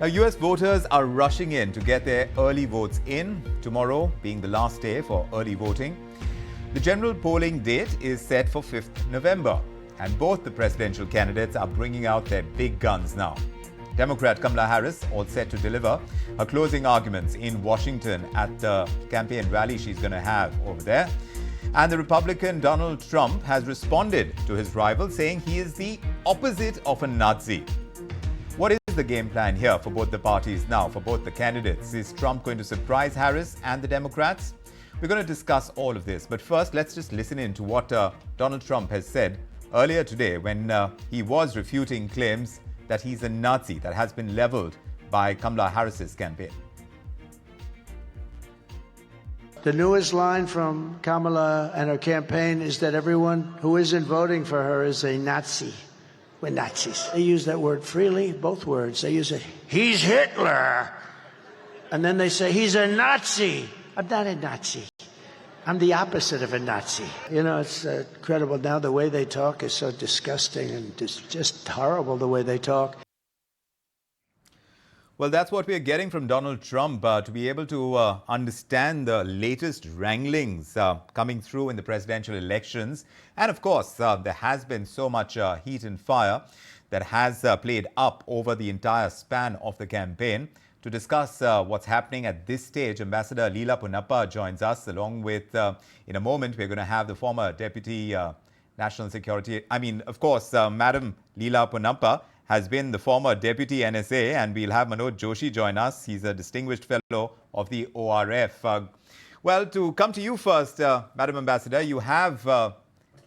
Now, US voters are rushing in to get their early votes in, tomorrow being the last day for early voting. The general polling date is set for 5th November, and both the presidential candidates are bringing out their big guns now. Democrat Kamala Harris all set to deliver her closing arguments in Washington at the campaign rally she's going to have over there. And the Republican Donald Trump has responded to his rival, saying he is the opposite of a Nazi. What is the game plan here for both the parties now, for both the candidates? Is Trump going to surprise Harris and the Democrats? We're going to discuss all of this. But first, let's just listen in to what Donald Trump has said earlier today when he was refuting claims that he's a Nazi that has been leveled by Kamala Harris's campaign. The newest line from Kamala and her campaign is that everyone who isn't voting for her is a Nazi. We're Nazis. They use that word freely, both words. They use it, he's Hitler. And then they say, he's a Nazi. I'm not a Nazi. I'm the opposite of a Nazi. You know, it's incredible now. The way they talk is so disgusting and just horrible the way they talk. Well, that's what we're getting from Donald Trump, to be able to understand the latest wranglings coming through in the presidential elections. And of course, there has been so much heat and fire that has played up over the entire span of the campaign. To discuss what's happening at this stage, Ambassador Leela Punnappa joins us, along with, in a moment, we're going to have the former Deputy National Security. Of course, Madam Leela Punnappa has been the former Deputy NSA, and we'll have Manoj Joshi join us. He's a distinguished fellow of the ORF. Well, to come to you first, Madam Ambassador, you have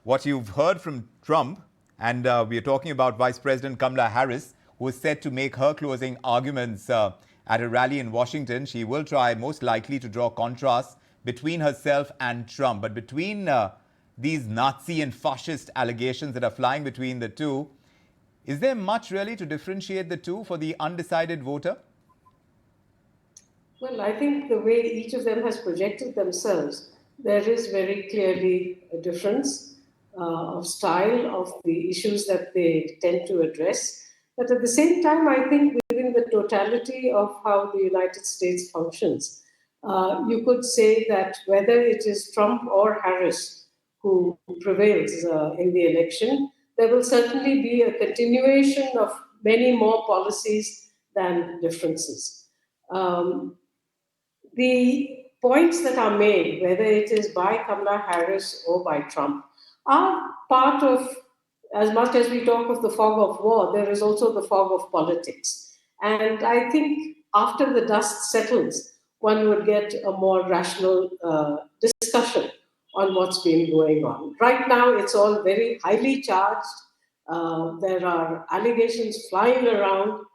what you've heard from Trump, and we're talking about Vice President Kamala Harris, who is set to make her closing arguments at a rally in Washington. She will try, most likely, to draw contrast between herself and Trump. But between these Nazi and fascist allegations that are flying between the two, is there much really to differentiate the two for the undecided voter? Well, I think the way each of them has projected themselves, there is very clearly a difference of style of the issues that they tend to address. But at the same time, I think within the totality of how the United States functions, you could say that whether it is Trump or Harris who prevails in the election, there will certainly be a continuation of many more policies than differences. The points that are made, whether it is by Kamala Harris or by Trump, are part of, as much as we talk of the fog of war, there is also the fog of politics. And I think after the dust settles, one would get a more rational discussion on what's been going on. Right now, it's all very highly charged. There are allegations flying around,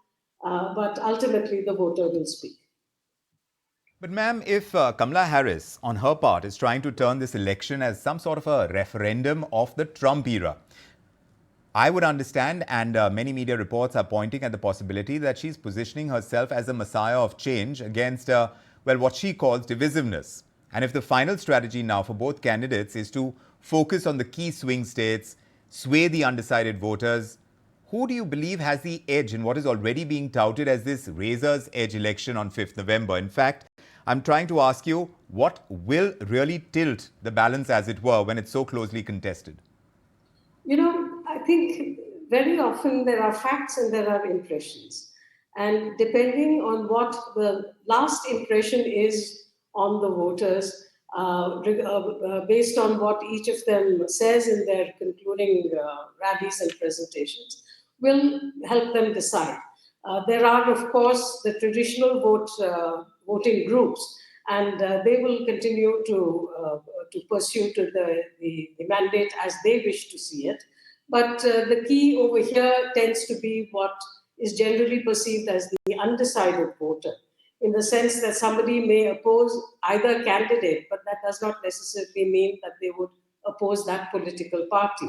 but ultimately the voter will speak. But ma'am, if Kamala Harris, on her part, is trying to turn this election as some sort of a referendum of the Trump era, I would understand, and many media reports are pointing at the possibility that she's positioning herself as a messiah of change against, what she calls divisiveness. And if the final strategy now for both candidates is to focus on the key swing states, sway the undecided voters, who do you believe has the edge in what is already being touted as this razor's edge election on 5th November? In fact, I'm trying to ask you, what will really tilt the balance, as it were, when it's so closely contested? You know, I think very often there are facts and there are impressions. And depending on what the last impression is on the voters, based on what each of them says in their concluding rallies and presentations, will help them decide. There are, of course, the traditional voting groups, and they will continue to pursue to the mandate as they wish to see it. But the key over here tends to be what is generally perceived as the undecided voter, in the sense that somebody may oppose either candidate, but that does not necessarily mean that they would oppose that political party.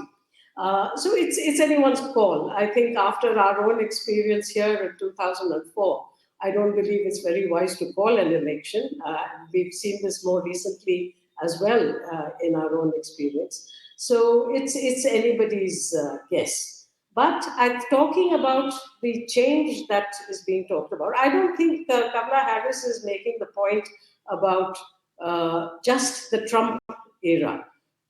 So it's anyone's call. I think after our own experience here in 2004, I don't believe it's very wise to call an election. We've seen this more recently as well in our own experience. So it's anybody's guess. But I'm talking about the change that is being talked about. I don't think Kamala Harris is making the point about just the Trump era.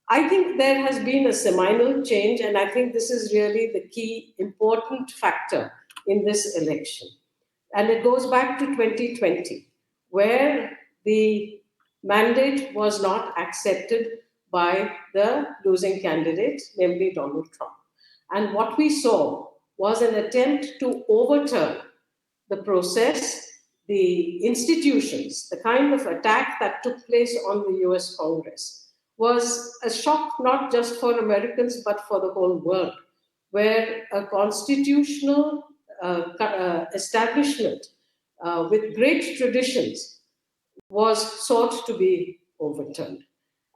I think there has been a seminal change, and I think this is really the key important factor in this election. And it goes back to 2020, where the mandate was not accepted by the losing candidate, namely Donald Trump. And what we saw was an attempt to overturn the process, the institutions, the kind of attack that took place on the US Congress was a shock not just for Americans but for the whole world, where a constitutional establishment with great traditions was sought to be overturned.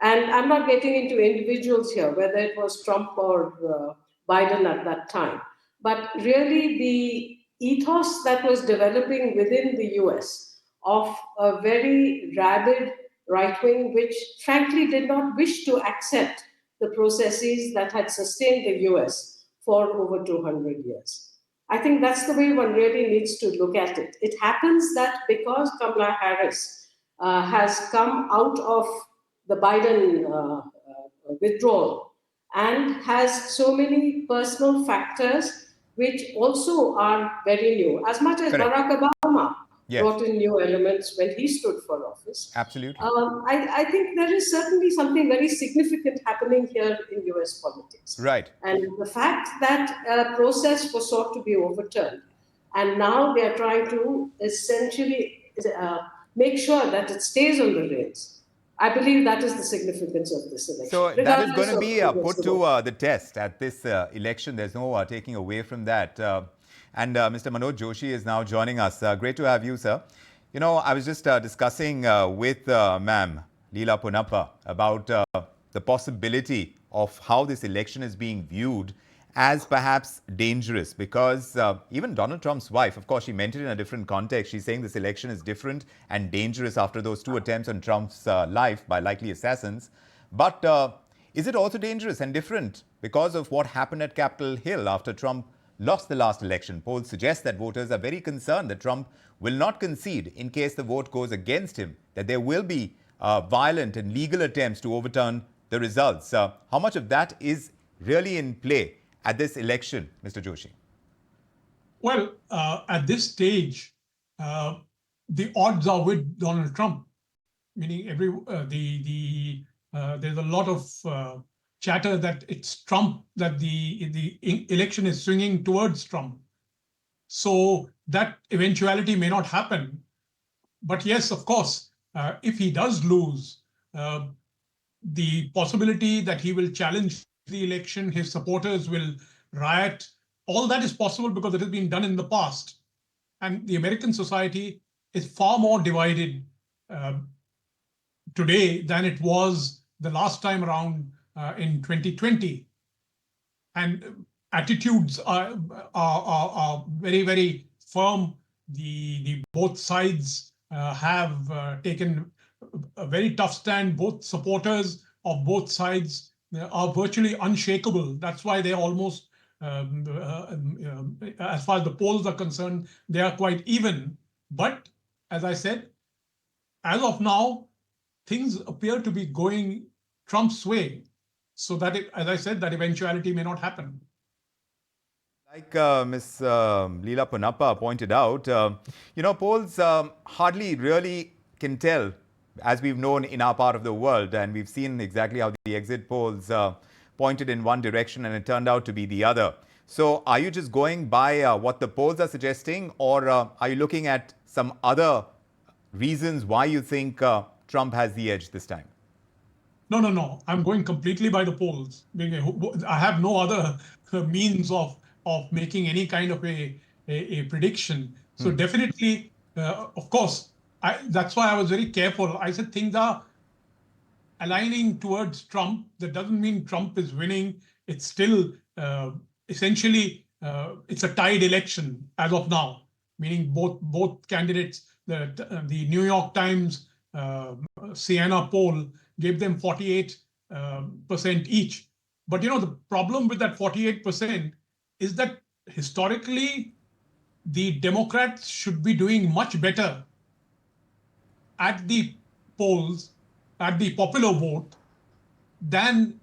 And I'm not getting into individuals here, whether it was Trump or Biden at that time, but really the ethos that was developing within the US of a very rabid right wing, which frankly did not wish to accept the processes that had sustained the US for over 200 years. I think that's the way one really needs to look at it. It happens that because Kamala Harris has come out of the Biden withdrawal and has so many personal factors which also are very new. As much as Correct. Barack Obama Yes, brought in new elements when he stood for office, absolutely. I think there is certainly something very significant happening here in US politics. Right. And the fact that a process was sought to be overturned, and now they are trying to essentially make sure that it stays on the rails. I believe that is the significance of this election, So that is going regardless to of be who gets put the to vote. the test at this election. There's no taking away from that. And Mr. Manoj Joshi is now joining us. Great to have you, sir. You know, I was just discussing with ma'am, Leela Punappa, about the possibility of how this election is being viewed as perhaps dangerous, because even Donald Trump's wife, of course, she meant it in a different context. She's saying this election is different and dangerous after those two attempts on Trump's life by likely assassins. But is it also dangerous and different because of what happened at Capitol Hill after Trump lost the last election? Polls suggest that voters are very concerned that Trump will not concede in case the vote goes against him, that there will be violent and legal attempts to overturn the results. How much of that is really in play at this election, Mr. Joshi? Well, at this stage, the odds are with Donald Trump, meaning there's a lot of chatter that it's Trump, that the election is swinging towards Trump. So that eventuality may not happen. But yes, of course, if he does lose, the possibility that he will challenge the election, his supporters will riot, all that is possible because it has been done in the past. And the American society is far more divided today than it was the last time around in 2020. And attitudes are very, very firm. The both sides have taken a very tough stand. Both supporters of both sides are virtually unshakable. That's why they're almost, as far as the polls are concerned, they are quite even. But as I said, as of now, things appear to be going Trump's way. So that, as I said, that eventuality may not happen. Like Ms. Leela Punappa pointed out, polls hardly really can tell, as we've known in our part of the world, and we've seen exactly how the exit polls pointed in one direction and it turned out to be the other. So are you just going by what the polls are suggesting, or are you looking at some other reasons why you think Trump has the edge this time? No. I'm going completely by the polls. I have no other means of making any kind of a prediction. So definitely, of course, that's why I was very careful. I said things are aligning towards Trump. That doesn't mean Trump is winning. It's still essentially it's a tied election as of now, meaning both candidates. The New York Times Siena poll gave them 48% each. But the problem with that 48% is that historically, the Democrats should be doing much better at the polls, at the popular vote, than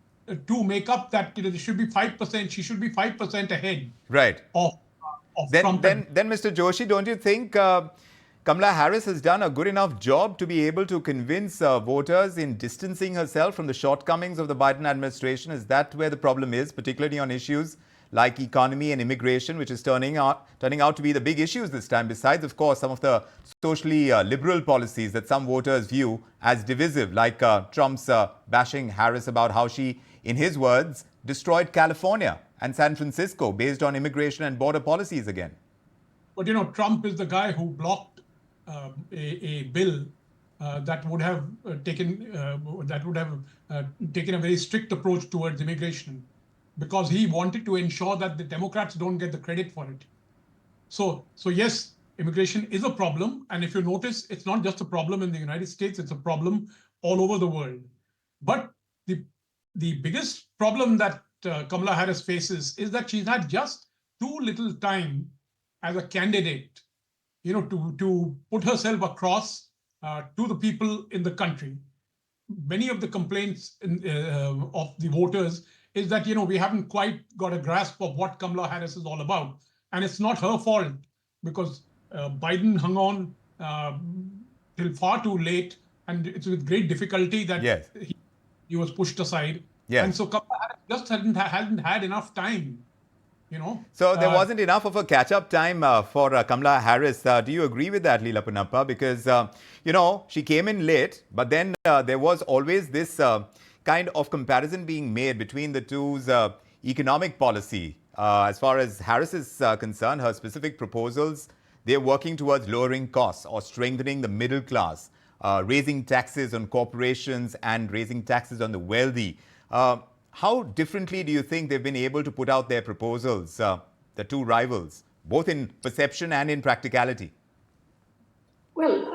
to make up that, there should be 5%, she should be 5% ahead Right. of, Then, Trump. And Mr. Joshi, don't you think Kamala Harris has done a good enough job to be able to convince voters in distancing herself from the shortcomings of the Biden administration? Is that where the problem is, particularly on issues like economy and immigration, which is turning out to be the big issues this time, besides, of course, some of the socially liberal policies that some voters view as divisive, like Trump's bashing Harris about how she, in his words, destroyed California and San Francisco based on immigration and border policies again. But Trump is the guy who blocked a bill that would have taken a very strict approach towards immigration, because he wanted to ensure that the Democrats don't get the credit for it. So yes, immigration is a problem, and if you notice, it's not just a problem in the United States; it's a problem all over the world. But the biggest problem that Kamala Harris faces is that she's had just too little time as a candidate, to put herself across to the people in the country. Many of the complaints of the voters is that we haven't quite got a grasp of what Kamala Harris is all about, and it's not her fault, because Biden hung on till far too late, and it's with great difficulty that Yes. he was pushed aside. Yes. And so Kamala Harris just hasn't had enough time. So there wasn't enough of a catch-up time for Kamala Harris. Do you agree with that, Leela Punappa? Because, she came in late, but then there was always this kind of comparison being made between the two's economic policy. As far as Harris is concerned, her specific proposals, they're working towards lowering costs or strengthening the middle class, raising taxes on corporations and raising taxes on the wealthy. How differently do you think they've been able to put out their proposals, the two rivals, both in perception and in practicality? Well,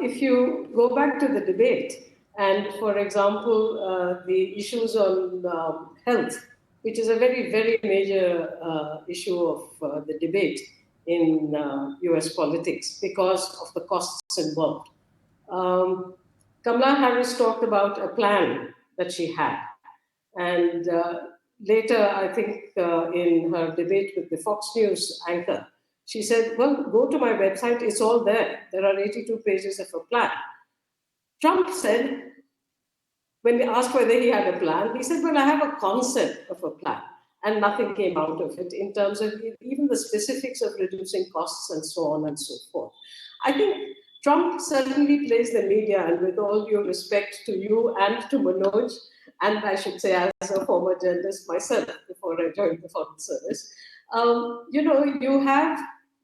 if you go back to the debate, and for example, the issues on health, which is a very, very major issue of the debate in US politics because of the costs involved. Kamala Harris talked about a plan that she had. And later, I think in her debate with the Fox News anchor, she said, well, go to my website, it's all there. There are 82 pages of a plan. Trump said, when they asked whether he had a plan, he said, well, I have a concept of a plan. And nothing came out of it in terms of even the specifics of reducing costs and so on and so forth. I think Trump certainly plays the media, and with all due respect to you and to Manoj, and I should say as a former journalist myself before I joined the Foreign Service, you have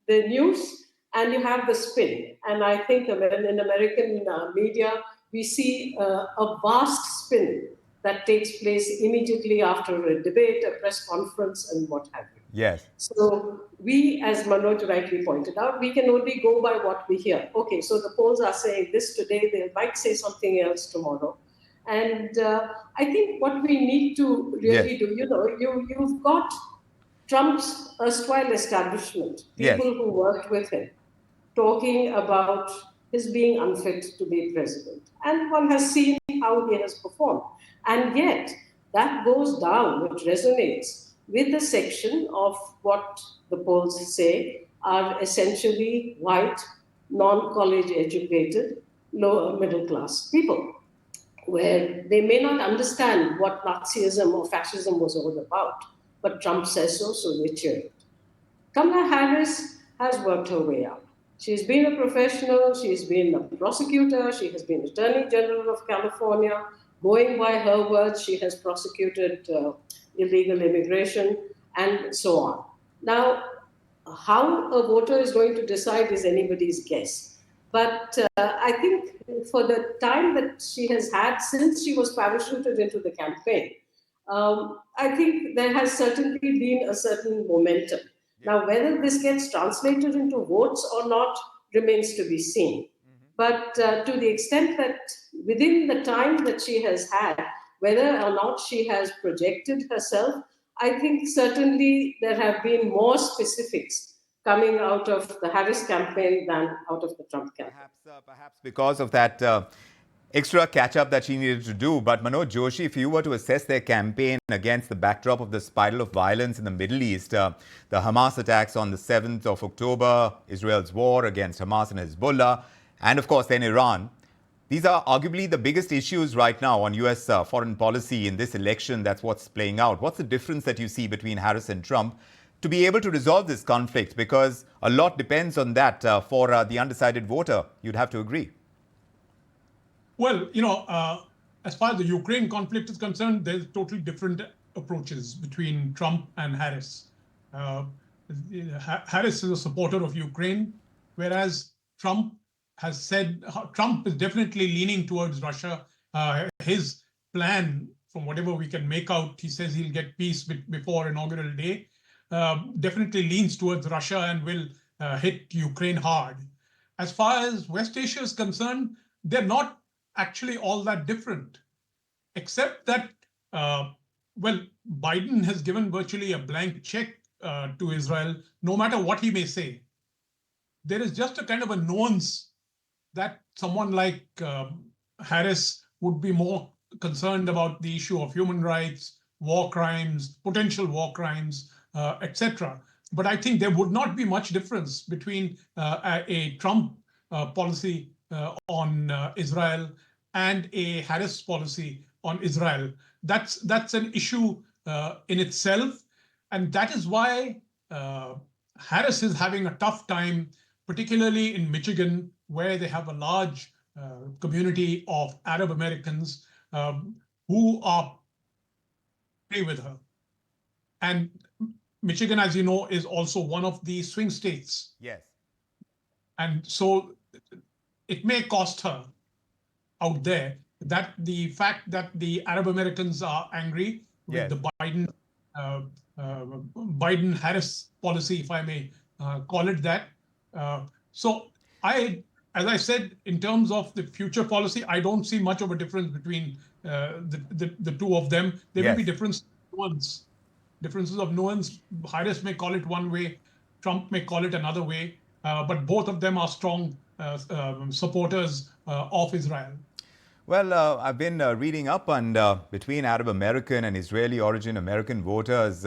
the news and you have the spin. And I think in American media, we see a vast spin that takes place immediately after a debate, a press conference, and what have you. Yes. So we, as Manoj rightly pointed out, we can only go by what we hear. Okay, so the polls are saying this today, they might say something else tomorrow. And I think what we need to really do, you've got Trump's erstwhile establishment, people who worked with him, talking about his being unfit to be president. And one has seen how he has performed. And yet, that goes down, which resonates with the section of what the polls say are essentially white, non-college educated, lower middle class people, where they may not understand what Nazism or fascism was all about, but Trump says so, so they cheer it. Kamala Harris has worked her way up. She's been a professional, she's been a prosecutor, she has been Attorney General of California. Going by her words, she has prosecuted illegal immigration and so on. Now, how a voter is going to decide is anybody's guess. But I think for the time that she has had since she was parachuted into the campaign, I think there has certainly been a certain momentum. Now, whether this gets translated into votes or not remains to be seen. But to the extent that within the time that she has had, whether or not she has projected herself, I think certainly there have been more specifics coming out of the Harris campaign than out of the Trump campaign. Perhaps because of that extra catch-up that she needed to do. But Manoj Joshi, if you were to assess their campaign against the backdrop of the spiral of violence in the Middle East, the Hamas attacks on the 7th of October, Israel's war against Hamas and Hezbollah, and of course then Iran, these are arguably the biggest issues right now on U.S. Foreign policy in this election. That's what's playing out. What's the difference that you see between Harris and Trump to be able to resolve this conflict? Because a lot depends on that for the undecided voter. You'd have to agree. Well, as far as the Ukraine conflict is concerned, there's totally different approaches between Trump and Harris. Harris is a supporter of Ukraine, whereas Trump is definitely leaning towards Russia. His plan, from whatever we can make out, he says he'll get peace before inaugural day, definitely leans towards Russia and will hit Ukraine hard. As far as West Asia is concerned, they're not actually all that different, except that, Biden has given virtually a blank check to Israel, no matter what he may say. There is just a kind of a nuance that someone like Harris would be more concerned about the issue of human rights, war crimes, potential war crimes, etc. But I think there would not be much difference between a Trump policy on Israel and a Harris policy on Israel. That's an issue in itself, and that is why Harris is having a tough time, particularly in Michigan, where they have a large community of Arab Americans who are agree with her. And Michigan, as you know, is also one of the swing states. Yes. And so it may cost her out there that the fact that the Arab Americans are angry with the Biden-Harris policy, if I may call it that. As I said, in terms of the future policy, I don't see much of a difference between the two of them. There may be differences of nuance. Harris may call it one way, Trump may call it another way, but both of them are strong supporters of Israel. Well, I've been reading up on between Arab American and Israeli origin American voters.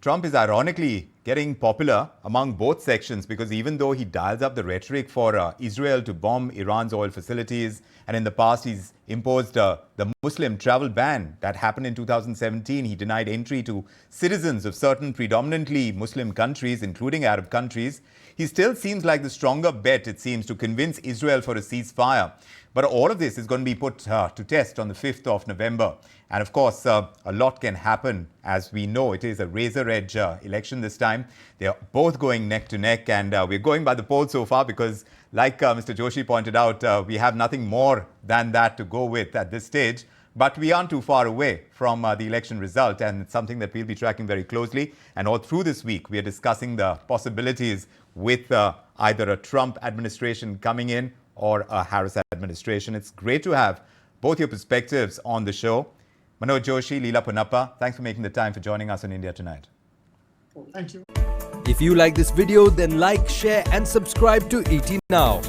Trump is ironically getting popular among both sections because even though he dials up the rhetoric for Israel to bomb Iran's oil facilities, and in the past he's imposed the Muslim travel ban that happened in 2017. He denied entry to citizens of certain predominantly Muslim countries, including Arab countries. He still seems like the stronger bet, it seems, to convince Israel for a ceasefire. But all of this is going to be put to test on the 5th of November. And of course, a lot can happen. As we know, it is a razor-edge election this time. They're both going neck to neck. And we're going by the polls so far because, like Mr. Joshi pointed out, we have nothing more than that to go with at this stage. But we aren't too far away from the election result. And it's something that we'll be tracking very closely. And all through this week, we are discussing the possibilities with either a Trump administration coming in or a Harris administration. It's great to have both your perspectives on the show. Manoj Joshi, Leela Ponnappa, thanks for making the time for joining us on India Tonight. Thank you. If you like this video, then like, share and subscribe to ET Now.